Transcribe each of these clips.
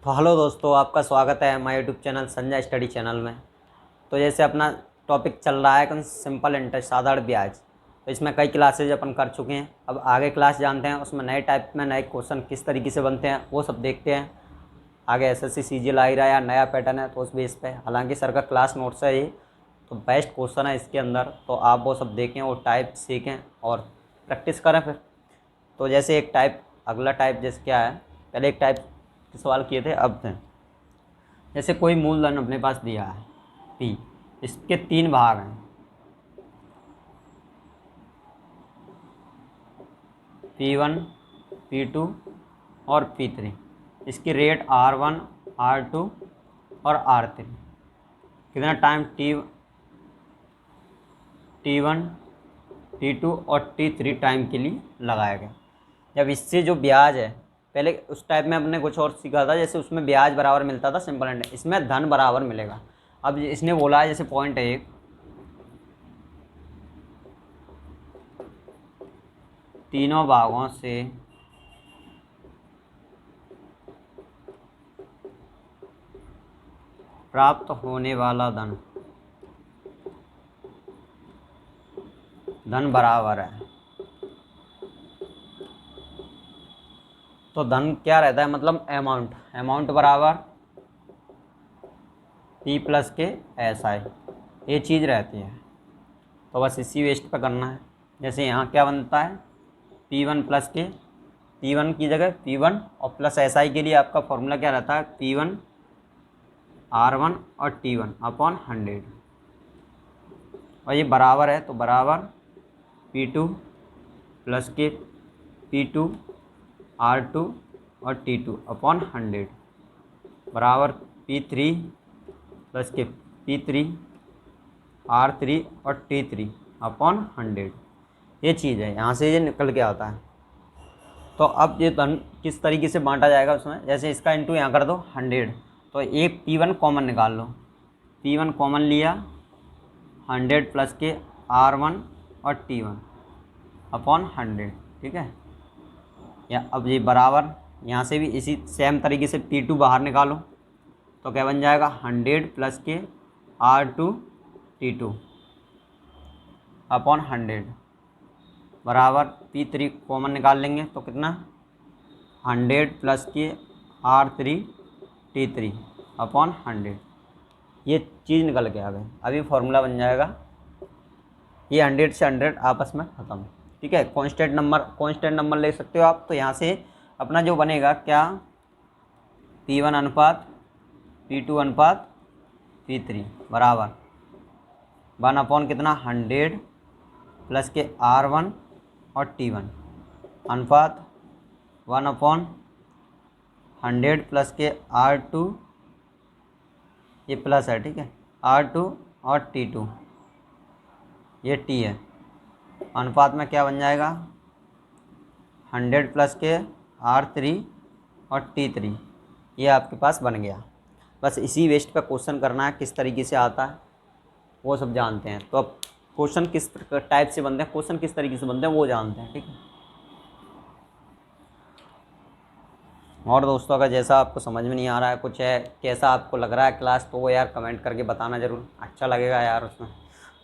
तो हेलो दोस्तों, आपका स्वागत है हमारे YouTube channel Sanjay study channel में। तो जैसे अपना टॉपिक चल रहा है सिंपल इंटरेस्ट साधारण ब्याज, तो इसमें कई क्लासेज अपन कर चुके हैं। अब आगे क्लास जानते हैं उसमें नए टाइप में नए क्वेश्चन किस तरीके से बनते हैं वो सब देखते हैं। आगे एसएससी सीजीएल आ ही रहा है, नया पैटर्न है तो उस बेस पे, हालांकि सर का क्लास नोट्स है ये, तो बेस्ट क्वेश्चन है इसके अंदर, तो आप वो सब देखें, वो टाइप सीखें और प्रैक्टिस करें फिर। तो जैसे एक टाइप, अगला टाइप जैसे क्या है, पहले एक टाइप के सवाल किए थे, अब थे जैसे कोई मूलधन अपने पास दिया है P, इसके 3 भाग हैं P1, P2 और P3। इसकी रेट R1, R2 और R3। कितना टाइम T1, T2 और T3 टाइम के लिए लगाया गया। जब इससे जो ब्याज है, पहले उस टाइप में हमने कुछ और सीखा था, जैसे उसमें ब्याज बराबर मिलता था सिंपल एंड, इसमें धन बराबर मिलेगा। अब इसने बोला है जैसे पॉइंट है एक, तीनों भागों से प्राप्त होने वाला धन बराबर है। तो धन क्या रहता है, मतलब अमाउंट बराबर P प्लस के SI, ये चीज़ रहती है। तो बस इसी वेस्ट पर करना है। जैसे यहाँ क्या बनता है, P1 प्लस के, P1 की जगह P1 और प्लस SI के लिए आपका फॉर्मूला क्या रहता है, P1 R1 और T1 अपॉन 100, और ये बराबर है तो बराबर P2 प्लस के P2 R2 और T2 अपॉन 100 बराबर P3 प्लस के P3 R3 और T3 अपॉन 100। ये चीज़ है, यहाँ से ये निकल के आता है। तो अब ये धन किस तरीके से बांटा जाएगा उसमें, जैसे इसका इंटू यहाँ कर दो 100, तो एक P1 कॉमन निकाल लो, P1 कॉमन लिया 100 प्लस के R1 और T1 अपॉन 100, ठीक है। या अब ये बराबर यहाँ से भी इसी सेम तरीके से P2 बाहर निकालो, तो क्या बन जाएगा 100 प्लस के R2 T2 अपॉन 100 बराबर P3 कॉमन निकाल लेंगे तो कितना 100 प्लस के R3 T3 अपॉन 100। ये चीज़ निकल के आ गई। अभी फॉर्मूला बन जाएगा, ये 100 से 100 आपस में ख़त्म, ठीक है। कांस्टेंट नंबर ले सकते हो आप। तो यहाँ से अपना जो बनेगा क्या, P1 अनुपात P2 अनुपात P3 बराबर 1 अपॉन कितना 100 प्लस के R1 और T1 अनुपात 1 अपॉन 100 प्लस के R2, ये प्लस है, ठीक है, R2 और T2, ये T है, अनुपात में क्या बन जाएगा 100 प्लस के R3 और T3, ये आपके पास बन गया। बस इसी वेस्ट का क्वेश्चन करना है, किस तरीके से आता है वो सब जानते हैं। तो अब क्वेश्चन किस टाइप से बनते हैं, क्वेश्चन किस तरीके से बनते हैं वो जानते हैं, ठीक है। और दोस्तों, अगर जैसा आपको समझ में नहीं आ रहा है कुछ है, कैसा आपको लग रहा है क्लास, तो वो यार कमेंट करके बताना ज़रूर, अच्छा लगेगा यार, उसमें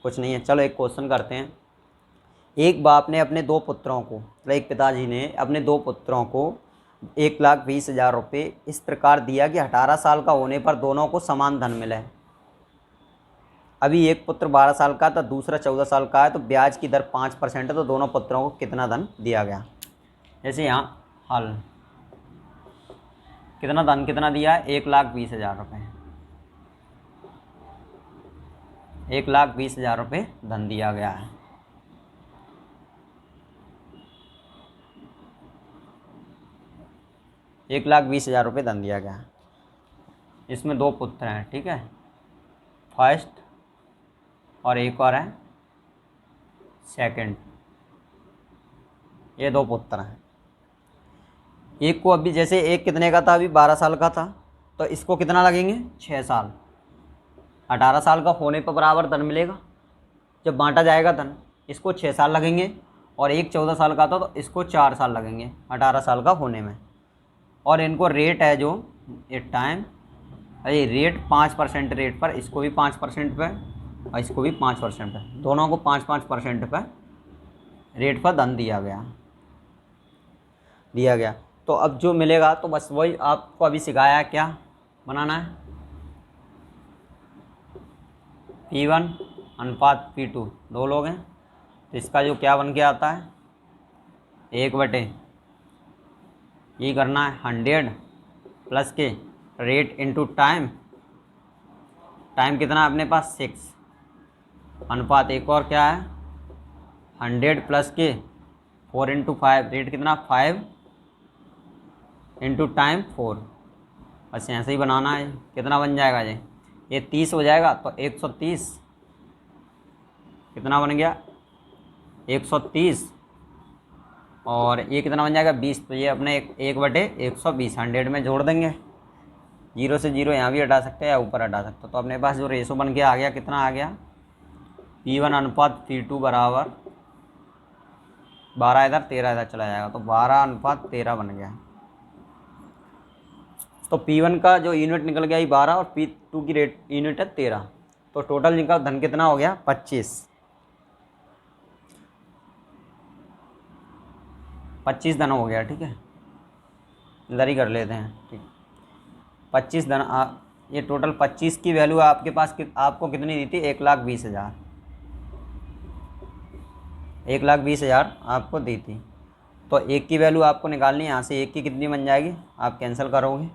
कुछ नहीं है। चलो एक क्वेश्चन करते हैं। एक बाप ने अपने 2 पुत्रों को, मतलब एक पिताजी ने अपने 2 पुत्रों को 1,20,000 रुपये इस प्रकार दिया कि 18 साल का होने पर दोनों को समान धन मिले। अभी एक पुत्र 12 साल का था, दूसरा 14 साल का है, तो ब्याज की दर 5% है, तो दोनों पुत्रों को कितना धन दिया गया। जैसे यहाँ हल, कितना धन कितना दिया है, 1,20,000 रुपये, 1,20,000 रुपये धन दिया गया है। ₹1,20,000 धन दिया गया है। इसमें 2 पुत्र हैं, ठीक है, फर्स्ट और एक और है सेकंड, ये 2 पुत्र हैं। एक को अभी, जैसे एक कितने का था, अभी 12 साल का था, तो इसको कितना लगेंगे 6 साल। 18 साल का होने पर बराबर धन मिलेगा, जब बांटा जाएगा धन, इसको 6 साल लगेंगे, और एक 14 साल का था तो इसको 4 साल लगेंगे 18 साल का होने में। और इनको रेट है जो ए टाइम, अरे रेट 5% रेट पर, इसको भी 5% पे और इसको भी 5% पे, दोनों को 5-5% पे रेट पर धन दिया गया। तो अब जो मिलेगा तो बस वही आपको अभी सिखाया है, क्या बनाना है, P1 अनुपात P2, दो लोग हैं तो इसका जो क्या बन के आता है 1/, ये करना है 100 प्लस के रेट इंटू टाइम, टाइम कितना है अपने पास 6, अनुपात एक और क्या है 100 प्लस के 4 इंटू 5, रेट कितना 5 इंटू टाइम 4, बस ऐसे ही बनाना है। कितना बन जाएगा ये 30 हो जाएगा तो 130, कितना बन गया 130, और ये कितना बन जाएगा 20, तो ये अपने 1/120 100 में जोड़ देंगे, 0 से 0 यहाँ भी हटा सकते हैं या ऊपर हटा सकते हो। तो अपने पास जो रेशो बन के आ गया, कितना आ गया P1 अनुपात P2 बराबर 12 इधर 13 इधर चला जाएगा, तो 12 अनुपात 13 बन गया। तो P1 का जो यूनिट निकल गया 12 और P2 की रेट यूनिट है 13, तो टोटल इनका धन कितना हो गया 25 धन हो गया। ठीक है, इधर ही कर लेते हैं। ठीक, 25 धन ये टोटल 25 की वैल्यू आपके पास आपको कितनी दी थी 1,20,000, 1,20,000 आपको दी थी। तो एक की वैल्यू आपको निकालनी है, यहाँ से एक की कितनी बन जाएगी, आप कैंसिल करोगे,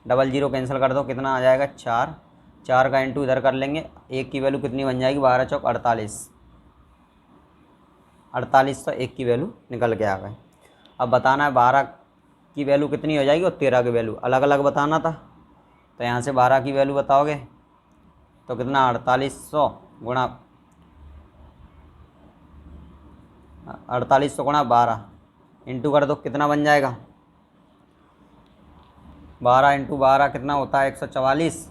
00 कैंसिल कर दो, कितना आ जाएगा 4, 4 का इंटू इधर कर लेंगे, एक की वैल्यू कितनी बन जाएगी 12 चौक 48, 48 तो एक की वैल्यू निकल के आ गई। अब बताना है 12 की वैल्यू कितनी हो जाएगी और 13 की वैल्यू अलग अलग बताना था। तो यहाँ से 12 की वैल्यू बताओगे तो कितना 4800 गुणा 12 इंटू कर दो, कितना बन जाएगा 12 इंटू 12 कितना होता है 144,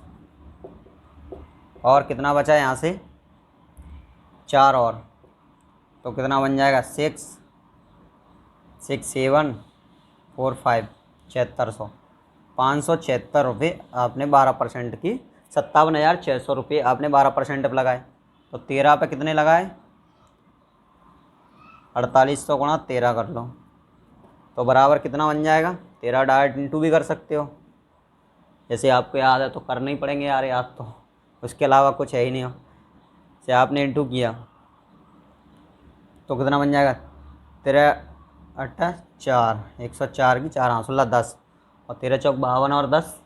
और कितना बचा है यहाँ से 4 और, तो कितना बन जाएगा 6 7 4 5 7600, 576 रुपये आपने 12% की 57,600 रुपये आपने 12% पे लगाए। तो 13 पे कितने लगाए 4800 गुणा 13 कर लो, तो बराबर कितना बन जाएगा 13 डायरेक्ट इंटू भी कर सकते हो, जैसे आपको याद है तो करने ही पड़ेंगे यार, याद तो उसके अलावा कुछ है ही नहीं हो। से आपने इंटू किया तो कितना बन जाएगा 13 8 4, 104 की 4 हाँ 16 10, और 13 चौक 52 और 10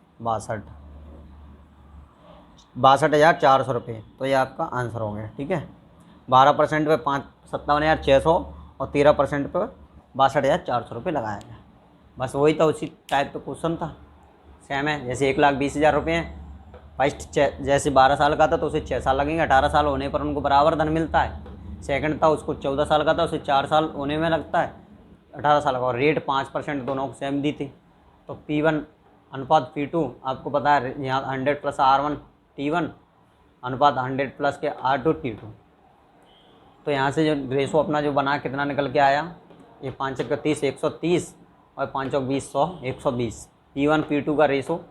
62,400 रुपये, तो ये आपका आंसर हो गया। ठीक है, 12% पे 57,600 और 13% पे 62,400 रुपये लगाया गया। बस वही था, उसी टाइप का क्वेश्चन था, सेम है। जैसे 1,20,000 रुपये हैं, फर्स्ट जैसे 12 साल का था तो उसे 6 साल लगेंगे, 18 साल होने पर उनको बराबर धन मिलता है। सेकंड था उसको 14 साल का था, उसे 4 साल होने में लगता है 18 साल का, और रेट 5% दोनों को सेम दी थी। तो P1 अनुपात P2 आपको पता है, यहाँ 100 प्लस R1 T1 अनुपात 100 प्लस के R2 T2। तो यहाँ से जो रेशो अपना जो बना कितना निकल के आया, ये 5 × 30 130 और 5 × 20 100 120। P1 P2 का रेशो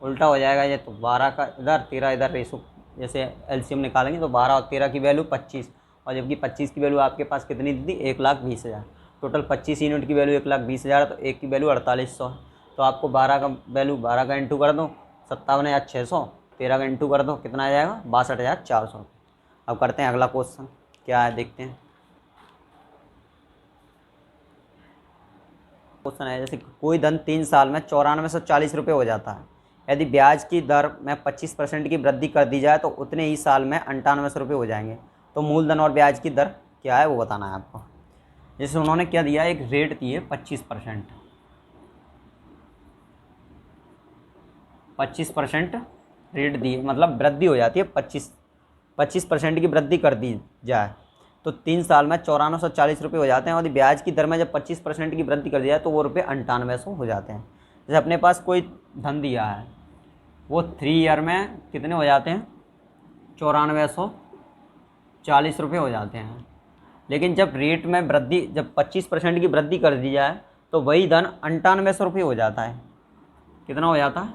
उल्टा हो जाएगा ये, तो 12 का इधर 13 इधर, रेशो जैसे एलसीएम निकालेंगे तो 12 और 13 की वैल्यू 25, और जबकि 25 की वैल्यू आपके पास कितनी दी थी 1,20,000, टोटल 25 यूनिट की वैल्यू 1,20,000, तो एक की वैल्यू 4800। तो आपको 12 का वैल्यू 12 का इंटू कर दो 57,600, 13 का इंटू कर दो कितना आ जाएगा 62,400। अब करते हैं अगला क्वेश्चन, क्या है देखते हैं। क्वेश्चन है जैसे कोई धन 3 साल में 9440 रुपये हो जाता है, यदि ब्याज की दर में 25% की वृद्धि कर दी जाए तो उतने ही साल में 9800 रुपये हो जाएंगे। तो मूलधन और ब्याज की दर क्या है वो बताना है आपको। जैसे उन्होंने क्या दिया, एक रेट दी है 25% रेट दी, मतलब वृद्धि हो जाती है 25% की वृद्धि कर दी जाए तो 3 साल में 9440 रुपये हो जाते हैं, और ब्याज की दर में जब 25% की वृद्धि कर दी जाए तो वो रुपये 9800 हो जाते हैं। जैसे अपने पास कोई धन दिया है, वो 3 ईयर में कितने हो जाते हैं 9440 रुपये हो जाते हैं, लेकिन जब रेट में वृद्धि जब 25% की वृद्धि कर दी जाए तो वही धन 9800 रुपये हो जाता है। कितना हो जाता है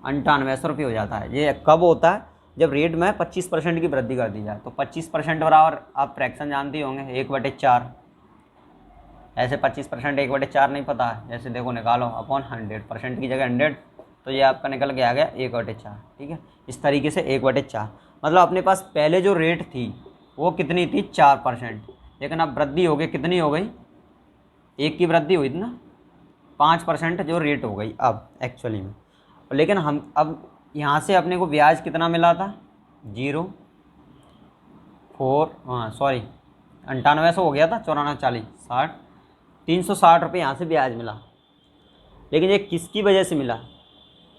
₹98 हो जाता है। ये कब होता है? जब रेट में 25% की वृद्धि कर दी जाए। तो 25% बराबर आप फ्रैक्शन जानते ही होंगे 1/4। ऐसे 25% 1/4 नहीं पता है, जैसे देखो निकालो अपॉन 100%, की जगह 100, तो ये आपका निकल के आ गया 1/4। ठीक है, इस तरीके से 1/4 मतलब अपने पास पहले जो रेट थी वो कितनी थी? 4%, लेकिन अब वृद्धि हो गई, कितनी हो गई? 1 की वृद्धि हुई थी ना, 5% जो रेट हो गई अब एक्चुअली में। लेकिन हम अब यहाँ से अपने को ब्याज कितना मिला था? 9800 हो गया था, 94, 40, 60, ₹360 यहाँ से ब्याज मिला। लेकिन ये किसकी वजह से मिला?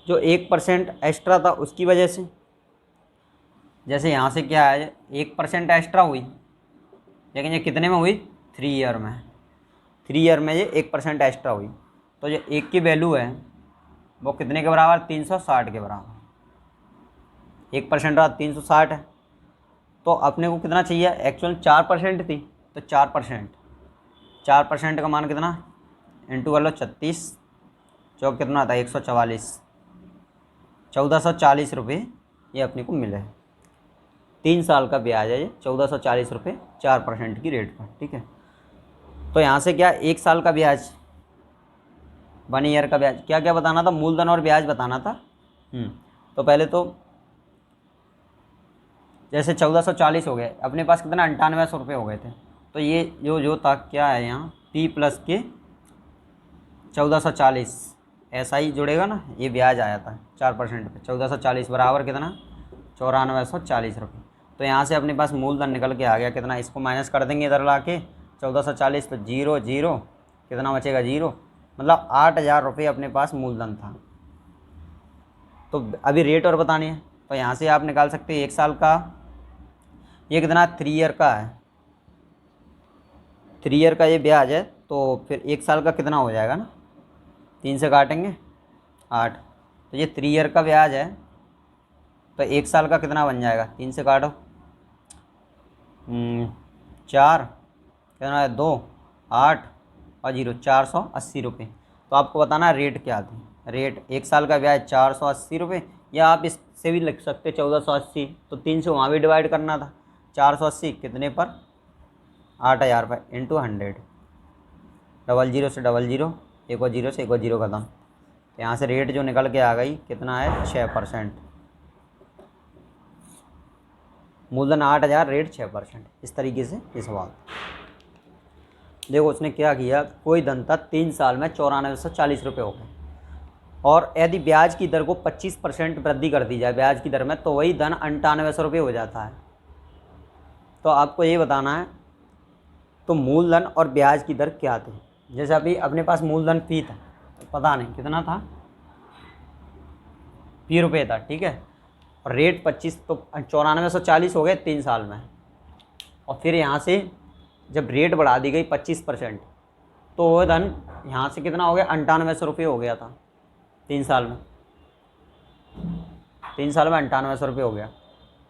जो 1% एक्स्ट्रा था उसकी वजह से। जैसे यहाँ से क्या है, 1% एक्स्ट्रा हुई, लेकिन ये कितने में हुई? 3 ईयर में। 3 ईयर में ये 1% एक्स्ट्रा हुई, तो जो 1 की वैल्यू है वो कितने के बराबर? 360 के बराबर। 1% रहा 360 है, तो अपने को कितना चाहिए? एक्चुअल 4% थी, तो 4% का मान कितना? इंटू कर लो 36, चौक कितना आता है? 144, ₹1440 ये अपने को मिले। 3 साल का ब्याज है ये, ₹1440 4% की रेट पर। ठीक है, तो यहाँ से क्या? 1 साल का ब्याज, 1 ईयर का ब्याज, क्या क्या बताना था? मूलधन और ब्याज बताना था। तो पहले तो जैसे 1440 हो गए, अपने पास कितना? ₹98 हो गए थे। तो ये जो था क्या है यहाँ, P प्लस के 1440 ऐसा ही जुड़ेगा ना, ये ब्याज आया था 4% पे। 1440 बराबर कितना? ₹9440। तो यहाँ से अपने पास मूलधन निकल के आ गया कितना? इसको माइनस कर देंगे इधर ला के, 1440 तो 0 0, कितना बचेगा? 0, मतलब ₹8000 अपने पास मूलधन था। तो अभी रेट और बतानी है, तो यहाँ से आप निकाल सकते हैं 1 साल का, ये कितना? 3 ईयर का है, 3 ईयर का ये ब्याज है, तो फिर 1 साल का कितना हो जाएगा ना? 3 से काटेंगे 8, तो ये 3 ईयर का ब्याज है, तो 1 साल का कितना बन जाएगा? 3 से काटो 4, कितना है? 2, 8 और 0, ₹480। तो आपको बताना है रेट क्या थी। रेट 1 साल का ब्याज ₹480, या आप इससे भी लिख सकते 1480, तो 3 से वहाँ भी डिवाइड करना था। 480 कितने पर? ₹8000 इंटू 100, 00 से 00, एक और 0 से एक और 0 खत्म। तो यहाँ से रेट जो निकल के आ गई कितना है? 6%। मूलधन 8000, रेट 6%। इस तरीके से ये सवाल। देखो उसने क्या किया, कोई धन था 3 साल में ₹9440 हो गए, और यदि ब्याज की दर को 25% वृद्धि कर दी जाए ब्याज की दर में, तो वही धन ₹98 हो जाता है। तो आपको ये बताना है तो मूलधन और ब्याज की दर क्या थी। जैसे अभी अपने पास मूलधन P था, पता नहीं कितना था, ₹P था। ठीक है, और रेट 25, तो 9440 हो गए 3 साल में। और फिर यहाँ से जब रेट बढ़ा दी गई 25%, तो वो धन यहाँ से कितना हो गया? ₹98 हो गया था 3 साल में। 3 साल में ₹98 हो गया,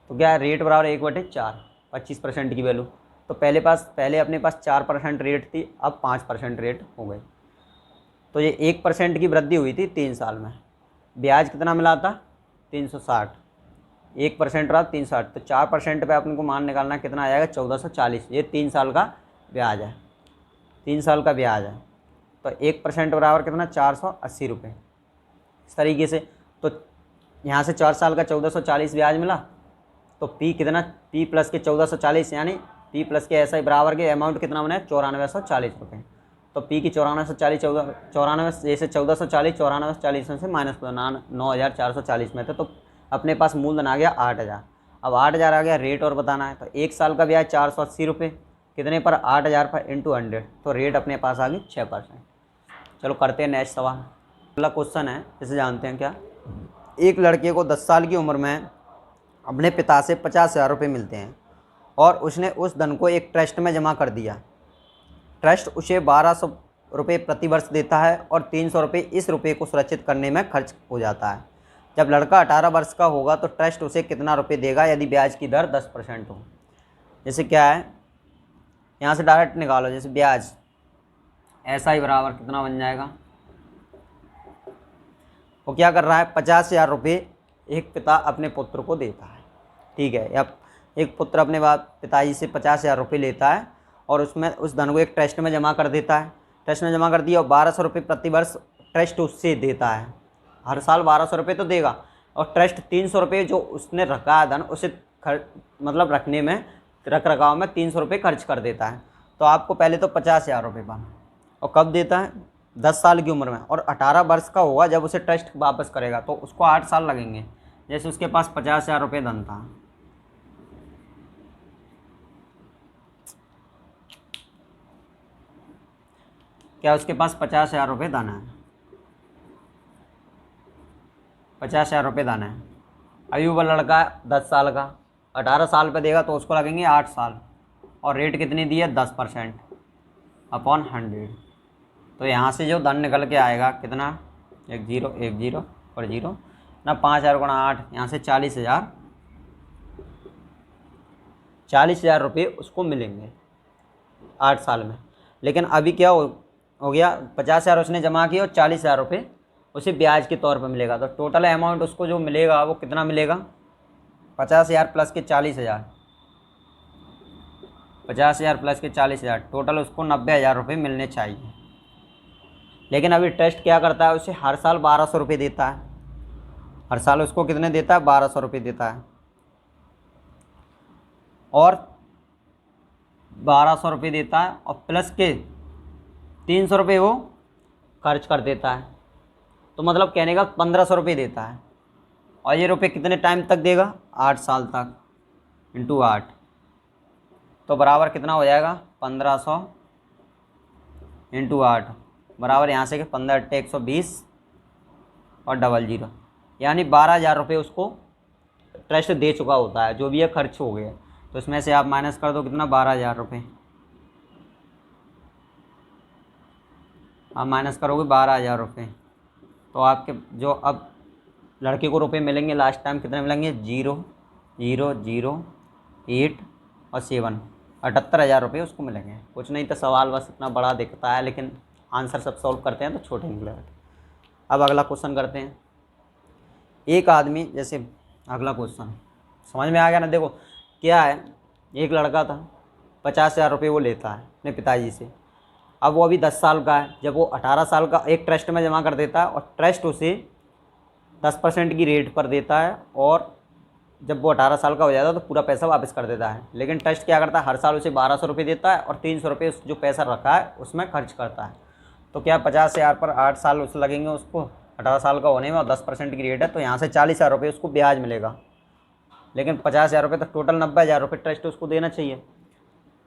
तो क्या है? रेट बराबर 1/4, 25% की वैल्यू। तो पहले अपने पास 4% रेट थी, अब 5% रेट हो गई। तो ये 1% की वृद्धि हुई थी 3 साल में। ब्याज कितना मिला था? 360, 1% रहा 360, तो 4% पे अपन को मान निकालना कितना आ जाएगा? 1440। ये 3 साल का ब्याज है, 3 साल का ब्याज है। तो 1% बराबर कितना? ₹480। इस तरीके से, तो यहाँ से 4 साल का 1440 ब्याज मिला, तो P कितना? P प्लस के 1440, यानी P प्लस के ऐसा ही बराबर के अमाउंट कितना बना है? ₹9440। तो P की 94 जैसे 1440, 9440 में से माइनस 9440 में थे, तो अपने पास मूलधन आ गया 8000। अब 8000 आ गया, रेट और बताना है, तो 1 साल का ब्याज ₹480, कितने पर? 8000 पर इंटू 100, तो रेट अपने पास आ गई 6%। चलो करते हैं नेक्स्ट सवाल। अगला क्वेश्चन है, इसे जानते हैं क्या। एक लड़के को 10 साल की उम्र में अपने पिता से ₹50,000 मिलते हैं, और उसने उस धन को एक ट्रस्ट में जमा कर दिया। ट्रस्ट उसे ₹1200 प्रति वर्ष देता है, और ₹300 इस रुपये को सुरक्षित करने में खर्च हो जाता है। जब लड़का 18 वर्ष का होगा तो ट्रस्ट उसे कितना रुपये देगा यदि ब्याज की दर 10% हो। जैसे क्या है, यहाँ से डायरेक्ट निकालो, जैसे ब्याज ऐसा ही बराबर कितना बन जाएगा? वो क्या कर रहा है, 50,000 रुपये एक पिता अपने पुत्र को देता है, ठीक है। या एक पुत्र अपने पिताजी से 50,000 रुपये लेता है और उसमें उस धन को एक ट्रस्ट में जमा कर देता है, ट्रस्ट में जमा कर दिया और 1200 रुपये प्रति वर्ष ट्रस्ट उससे देता है। हर साल 1200 रुपये तो देगा और ट्रस्ट 300 रुपये जो उसने रखा है धन उसे मतलब रखने में रख रखाव में 300 रुपये खर्च कर देता है। तो आपको पहले तो 50,000 रुपये बना और कब देता है, 10 साल की उम्र में, और 18 वर्ष का होगा जब उसे ट्रस्ट वापस करेगा तो उसको 8 साल लगेंगे। जैसे उसके पास 50,000 रुपये धन था, क्या उसके पास 50,000 रुपये धन है, 50,000 रुपये धन है। अभी वो लड़का 10 साल का, 18 साल पे देगा तो उसको लगेंगे 8 साल और रेट कितनी दी है, 10% अपॉन 100। तो यहाँ से जो धन निकल के आएगा कितना, 1 0 और 0 ना, 5,000 गुणा 8, यहाँ से 40,000 रुपये उसको मिलेंगे 8 साल में। लेकिन अभी क्या हो गया, 50,000 उसने जमा किया और 40,000 रुपये उसे ब्याज के तौर पर मिलेगा। तो टोटल अमाउंट उसको जो मिलेगा वो कितना मिलेगा, 50,000 प्लस के 40,000, 50,000 प्लस के 40,000, टोटल उसको 90,000 रुपये मिलने चाहिए। लेकिन अभी ट्रस्ट क्या करता है, उसे हर साल 1200 रुपये देता है, हर साल उसको कितने देता है, 1200 रुपये देता है और 1200 रुपये देता है और प्लस के 300 रुपये वो खर्च कर देता है। तो मतलब कहने का 1500 रुपये देता है और ये रुपये कितने टाइम तक देगा, 8 साल तक, इंटू 8, तो बराबर कितना हो जाएगा, 1500 इंटू 8 बराबर यहाँ से कि 15 × 120 और 00, यानी 12,000 रुपये उसको ट्रस्ट दे चुका होता है, जो भी है खर्च हो गया। तो इसमें से आप माइनस कर दो कितना, 12,000 रुपये, आप माइनस करोगे 12,000 रुपये तो आपके जो अब लड़के को रुपये मिलेंगे लास्ट टाइम कितने मिलेंगे, 0 0 0 8 और 7, 78,000 रुपये उसको मिलेंगे। कुछ नहीं तो सवाल बस इतना बड़ा दिखता है लेकिन आंसर सब सॉल्व करते हैं तो छोटे निकले। अब अगला क्वेश्चन करते हैं। एक आदमी, जैसे अगला क्वेश्चन समझ में आ गया ना, देखो क्या है, एक लड़का था, 50,000 रुपये वो लेता है अपने पिताजी से। अब वो अभी 10 साल का है, जब वो 18 साल का एक ट्रस्ट में जमा कर देता है और ट्रस्ट उसे 10% की रेट पर देता है और जब वो 18 साल का हो जाता है तो पूरा पैसा वापस कर देता है। लेकिन ट्रस्ट क्या करता है, हर साल उसे 1200 रुपये देता है और 300 रुपये जो पैसा रखा है उसमें खर्च करता है। तो क्या 50,000 पर 8 साल उस लगेंगे उसको 18 साल का होने में और 10% की रेट है, तो यहाँ से 40,000 रुपये उसको ब्याज मिलेगा। लेकिन 50,000 रुपये तो टोटल 90,000 रुपये ट्रस्ट उसको देना चाहिए।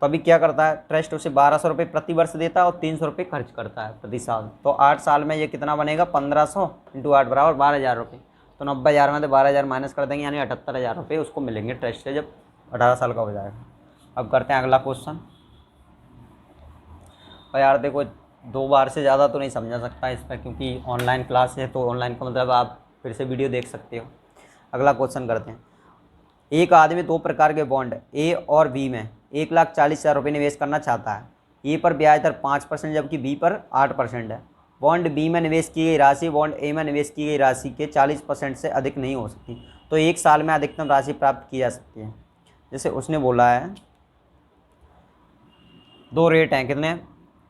तो अभी क्या करता है, ट्रस्ट उसे 1200 रुपये प्रति वर्ष देता है और 300 रुपये खर्च करता है प्रति साल। तो 8 साल में ये कितना बनेगा, 1500 इंटू 8 बराबर 12,000 रुपये। तो 90,000 में से 12,000 माइनस कर देंगे, यानी 78,000 रुपये उसको मिलेंगे ट्रस्ट से जब 18 साल का हो जाएगा। अब करते हैं अगला क्वेश्चन। और यार देखो 2 बार से ज़्यादा तो नहीं समझा सकता इस पर, क्योंकि ऑनलाइन क्लास है तो ऑनलाइन का मतलब आप फिर से वीडियो देख सकते हो। अगला क्वेश्चन करते हैं। एक आदमी 2 प्रकार के बॉन्ड ए और बी में 1,40,000 रुपये निवेश करना चाहता है। ए पर ब्याज दर 5% जबकि बी पर 8% है। बॉन्ड बी में निवेश की गई राशि बॉन्ड ए में निवेश की गई राशि के 40% से अधिक नहीं हो सकती, तो 1 साल में अधिकतम राशि प्राप्त की जा सकती है। जैसे उसने बोला है 2 रेट हैं, कितने,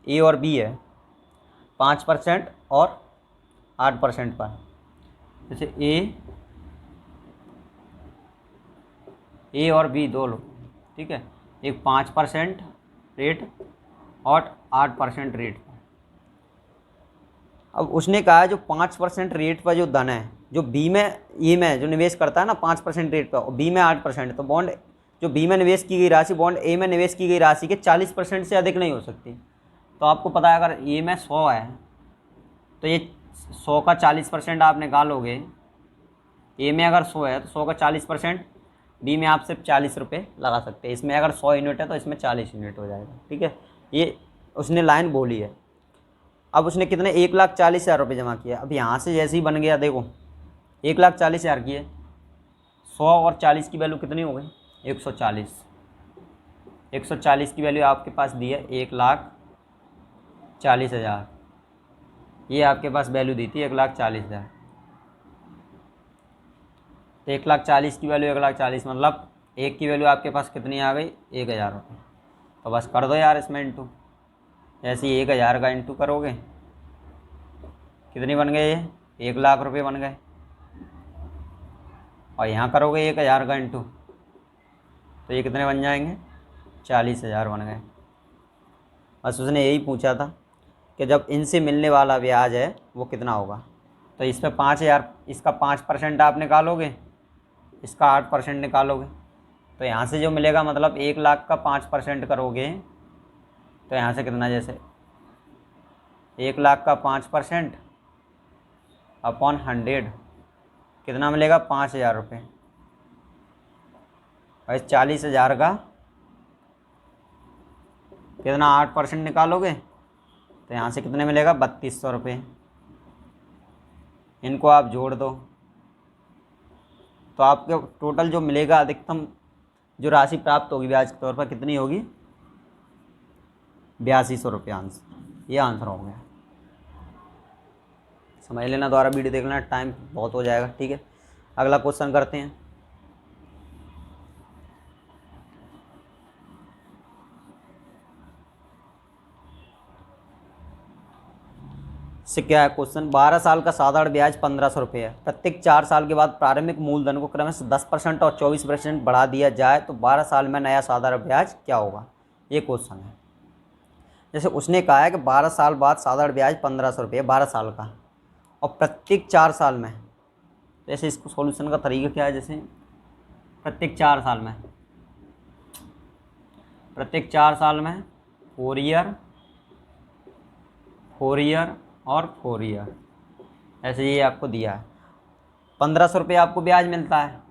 ए और बी है, 5% और 8% पर। जैसे ए और बी 2 लो, ठीक है, एक 5% रेट और 8% रेट। अब उसने कहा है जो 5% रेट पर जो धन है, जो बी में ए में जो निवेश करता है ना 5% रेट पर और बी में 8%, तो बॉन्ड जो बी में निवेश की गई राशि बॉन्ड ए में निवेश की गई राशि के 40% से अधिक नहीं हो सकती। तो आपको पता है अगर ए में 100 है तो ये 100 का 40% आप निकालोगे, ए में अगर 100 है तो 100 का 40%, बी में आप सिर्फ 40 रुपये लगा सकते हैं। इसमें अगर 100 यूनिट है तो इसमें 40 यूनिट हो जाएगा, ठीक है। ये उसने लाइन बोली है। अब उसने कितने 1,40,000 रुपये जमा किया। अब यहाँ से जैसे ही बन गया, देखो 1,40,000 की है, 100 और 40 की वैल्यू कितनी हो गई, 140। 140 की वैल्यू आपके पास दी है 1,40,000, ये आपके पास वैल्यू दी थी 1,40,000। तो 1,40,000 की वैल्यू 1,40,000 मतलब एक की वैल्यू आपके पास कितनी आ गई, 1,000 रुपये। तो बस कर दो यार इसमें इंटू, जैसे ही 1,000 का इंटू करोगे कितनी बन गए, ये 1,00,000 रुपये बन गए। और यहाँ करोगे 1,000 का इंटू तो ये कितने बन जाएंगे, 40,000 बन गए। बस उसने यही पूछा था कि जब इनसे मिलने वाला ब्याज है वो कितना होगा। तो इस पर 5,000, इसका 5% आप निकालोगे, इसका 8% निकालोगे, तो यहाँ से जो मिलेगा मतलब 1,00,000 का 5% करोगे तो यहाँ से कितना, जैसे 1,00,000 का 5% अपॉन 100 कितना मिलेगा, 5,000 रुपये। और इस 40,000 का कितना 8% निकालोगे तो यहाँ से कितने मिलेगा, 3,200 रुपये। इनको आप जोड़ दो तो आपके टोटल जो मिलेगा, अधिकतम जो राशि प्राप्त होगी ब्याज के तौर पर कितनी होगी, 8,200 रुपये आंसर। ये आंसर हो गया। समझ लेना, दोबारा वीडियो देख लेना, टाइम बहुत हो जाएगा। ठीक है, अगला क्वेश्चन करते हैं। से क्या है क्वेश्चन, 12 साल का साधारण ब्याज 1,500 रुपये है। प्रत्येक 4 साल के बाद प्रारंभिक मूलधन को क्रम से 10% और 24% बढ़ा दिया जाए तो 12 साल में नया साधारण ब्याज क्या होगा, ये क्वेश्चन है। जैसे उसने कहा है कि 12 साल बाद साधारण ब्याज 1,500 रुपये 12 साल का, और प्रत्येक 4 साल में, जैसे इसको सॉल्यूशन का तरीका क्या है, जैसे प्रत्येक 4 साल में, प्रत्येक 4 साल में 4 ईयर, 4 ईयर और 4 ईयर, ऐसे ये आपको दिया है। 1,500 रुपये आपको ब्याज मिलता है,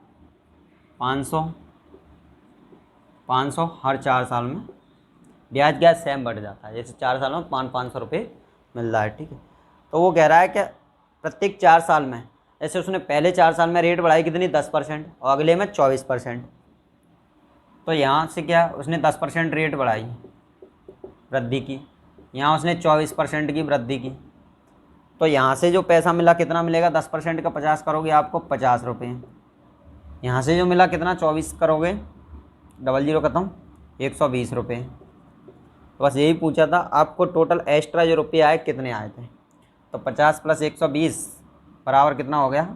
500 हर 4 साल में ब्याज क्या सेम बढ़ जाता है, जैसे 4 साल में 500 रुपये मिल रहा है। ठीक है, तो वो कह रहा है कि प्रत्येक 4 साल में, जैसे उसने पहले 4 साल में रेट बढ़ाई कितनी, 10% और अगले में 24%। तो यहाँ से क्या, उसने 10% रेट बढ़ाई वृद्धि की, यहाँ उसने 24% की वृद्धि की, तो यहाँ से जो पैसा मिला कितना मिलेगा, 10% का 50 करोगे आपको 50 रुपये। यहाँ से जो मिला कितना, 24 करोगे 00 खत्म 120 रुपये। तो बस यही पूछा था आपको, टोटल एक्स्ट्रा जो रुपये आए कितने आए थे। तो 50 + 120 बराबर कितना हो गया,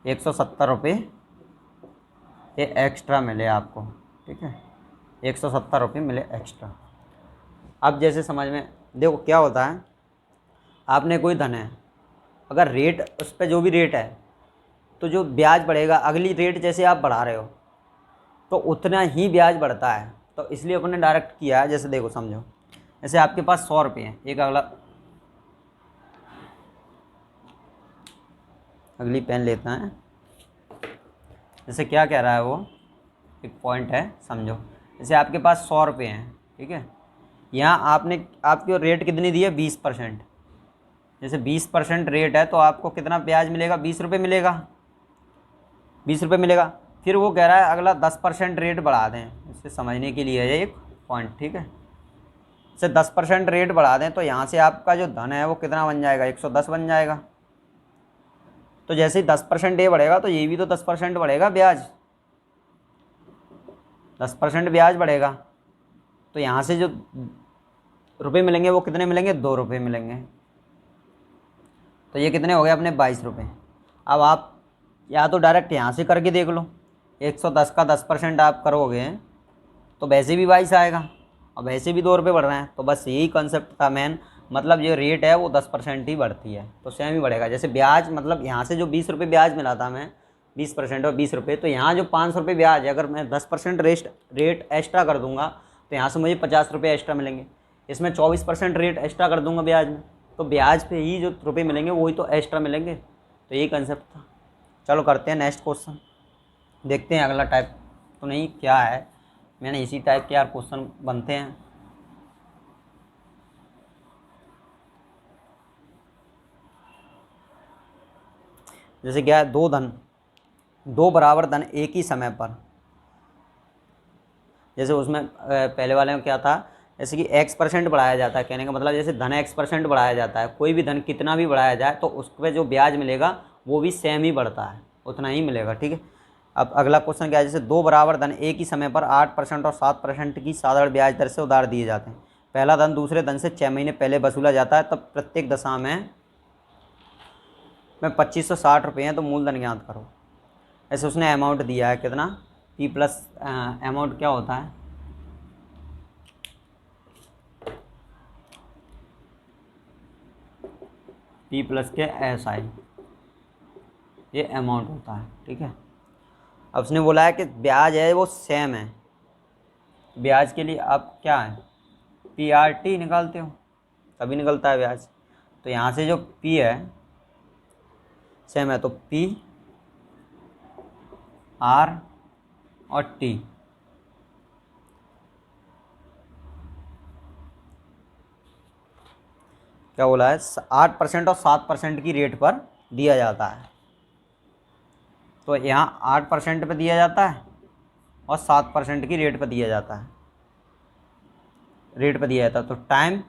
170 रुपये ये एक्स्ट्रा मिले आपको। ठीक है, 170 रुपये मिले एक्स्ट्रा। अब जैसे समझ में देखो क्या होता है, आपने कोई धन है, अगर रेट उस पर जो भी रेट है तो जो ब्याज बढ़ेगा, अगली रेट जैसे आप बढ़ा रहे हो तो उतना ही ब्याज बढ़ता है। तो इसलिए अपने डायरेक्ट किया है, जैसे देखो समझो, जैसे आपके पास 100 रुपये हैं, एक अगली पेन लेता है। जैसे क्या कह रहा है वो, एक पॉइंट है समझो, जैसे आपके पास 100 रुपये हैं, ठीक है, यहाँ आपने आपकी रेट कितनी दी है, 20%। जैसे 20% रेट है तो आपको कितना ब्याज मिलेगा, 20 रुपये मिलेगा, 20 रुपये मिलेगा। फिर वो कह रहा है अगला 10% रेट बढ़ा दें, इससे समझने के लिए है एक पॉइंट। ठीक है, जैसे 10% रेट बढ़ा दें तो यहाँ से आपका जो धन है वो कितना बन जाएगा, 110 बन जाएगा। तो जैसे ही 10% ये बढ़ेगा तो ये भी तो 10% बढ़ेगा ब्याज, 10% ब्याज बढ़ेगा। तो यहाँ से जो रुपये मिलेंगे वो कितने मिलेंगे, 2 रुपये मिलेंगे। तो ये कितने हो गए अपने, 22 रुपये। अब आप या तो डायरेक्ट यहाँ से करके देख लो, 110 का 10% आप करोगे तो वैसे भी 22 आएगा और वैसे भी 2 रुपये बढ़ रहे हैं। तो बस यही कॉन्सेप्ट था मेन, मतलब जो रेट है वो 10% ही बढ़ती है तो सेम ही बढ़ेगा। जैसे ब्याज, मतलब यहाँ से जो 20 रुपये ब्याज मिला था मैं, 20% और 20 रुपये, तो यहाँ जो 500 रुपये ब्याज है, अगर मैं 10% रेट एक्स्ट्रा कर दूंगा तो यहाँ से मुझे 50 रुपये एक्स्ट्रा मिलेंगे। इसमें 24% रेट एक्स्ट्रा कर दूंगा ब्याज में, तो ब्याज पे ही जो रुपये मिलेंगे वही तो एक्स्ट्रा मिलेंगे। तो यही कंसेप्ट था। चलो करते हैं नेक्स्ट क्वेश्चन, देखते हैं अगला टाइप तो नहीं क्या है, मैंने इसी टाइप के यार क्वेश्चन बनते हैं। जैसे क्या है, दो बराबर धन एक ही समय पर, जैसे उसमें पहले वाले में क्या था, जैसे कि x% बढ़ाया जाता है, कहने का मतलब जैसे धन x% बढ़ाया जाता है, कोई भी धन कितना भी बढ़ाया जाए तो उस पर जो ब्याज मिलेगा वो भी सेम ही बढ़ता है। उतना ही मिलेगा। ठीक है, अब अगला क्वेश्चन क्या है, जैसे दो बराबर धन एक ही समय पर 8% और 7% की साधारण ब्याज दर से उधार दिए जाते हैं। पहला धन दूसरे धन से 6 महीने पहले वसूला जाता है, तब प्रत्येक दशा में 2560 रुपये हैं, तो मूलधन ज्ञात करो। ऐसे उसने अमाउंट दिया है कितना, पी प्लस अमाउंट क्या होता है, पी प्लस के एस आई, ये अमाउंट होता है। ठीक है, अब उसने बोला है कि ब्याज है वो सेम है। ब्याज के लिए आप क्या है, पी आर टी निकालते हो तभी निकलता है ब्याज। तो यहाँ से जो पी है सेम है, तो पी आर और टी, क्या बोला है, 8% और 7% की रेट पर दिया जाता है। तो यहाँ 8% पे दिया जाता है और 7% की रेट पर दिया जाता है, रेट पर दिया जाता है। तो टाइम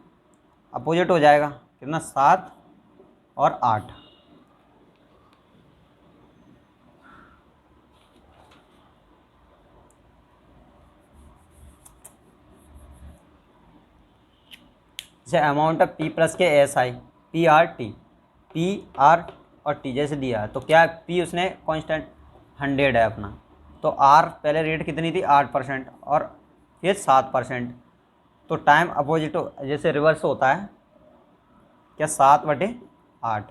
अपोजिट हो जाएगा, कितना, 7 और 8। जैसे अमाउंट ऑफ पी प्लस के S I, P R T, P R और टी जैसे दिया है, तो क्या है, पी उसने कांस्टेंट 100 है अपना, तो आर पहले रेट कितनी थी 8% और फिर 7%। तो टाइम अपोजिट जैसे रिवर्स होता है क्या, 7/8।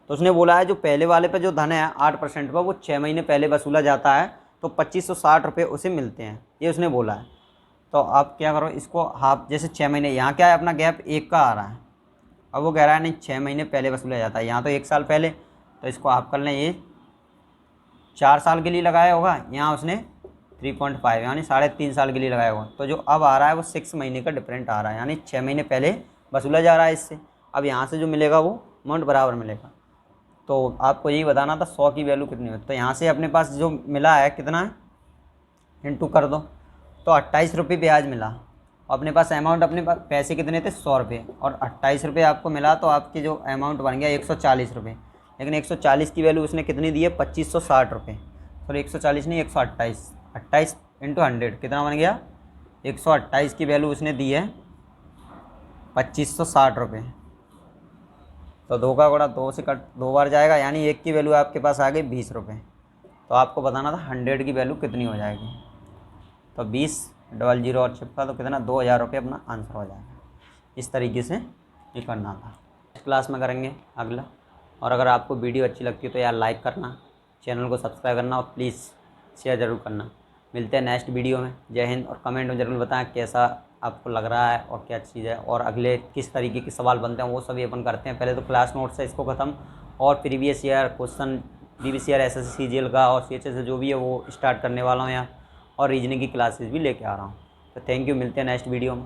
तो उसने बोला है जो पहले वाले पे जो धन है 8% पर, वो 6 महीने पहले वसूला जाता है, तो 2560 रुपये उसे मिलते हैं, ये उसने बोला है। तो आप क्या करो, इसको हाफ, जैसे 6 महीने, यहाँ क्या है अपना गैप 1 का आ रहा है, अब वो कह रहा है नहीं 6 महीने पहले वसूला जाता है, यहाँ तो 1 साल पहले, तो इसको आप कर लें, ये 4 साल के लिए लगाया होगा, यहाँ उसने 3.5 यानी 3.5 साल के लिए लगाया होगा। तो जो अब आ रहा है वो 6 महीने का डिफरेंट आ रहा है, यानी 6 महीने पहले वसूला जा रहा है इससे। अब यहाँ से जो मिलेगा वो अमाउंट बराबर मिलेगा। तो आपको यही बताना था 100 की वैल्यू कितनी होती, तो यहाँ से अपने पास जो मिला है कितना है, इंटू कर दो, तो 28 रुपये ब्याज मिला। अपने पास अमाउंट, अपने पास पैसे कितने थे 100 रुपये, और 28 रुपये आपको मिला, तो आपकी जो अमाउंट बन गया 140 रुपये। लेकिन 140 की वैल्यू उसने कितनी दी है, 2560 रुपये, सॉरी 140 नहीं 128, 28 इंटू 100 कितना बन गया, 128 की वैल्यू उसने दी है 2560 रुपये। तो 2 का गुणा 2 से कट 2 बार जाएगा, यानी 1 की वैल्यू आपके पास आ गई 20 रुपये। तो आपको बताना था 100 की वैल्यू कितनी हो जाएगी, तो 20 डबल 0 और चिपका, तो कितना 2000 रुपये अपना आंसर हो जाएगा। इस तरीके से ये करना था। नेक्स्ट क्लास में करेंगे अगला। और अगर आपको वीडियो अच्छी लगती है तो यार लाइक करना, चैनल को सब्सक्राइब करना और प्लीज़ शेयर ज़रूर करना। मिलते हैं नेक्स्ट वीडियो में। जय हिंद, और कमेंट में ज़रूर बताएं कैसा आपको लग रहा है और क्या चीज़ है, और अगले किस तरीके के सवाल बनते हैं वो सभी अपन करते हैं। पहले तो क्लास नोट से इसको ख़त्म, और previous year question, previous year SSC CGL का और सीएचएस जो भी है वो स्टार्ट करने वाला हूँ यहाँ, और रीजनिंग की क्लासेस भी लेके आ रहा हूँ। तो थैंक यू, मिलते हैं नेक्स्ट वीडियो में।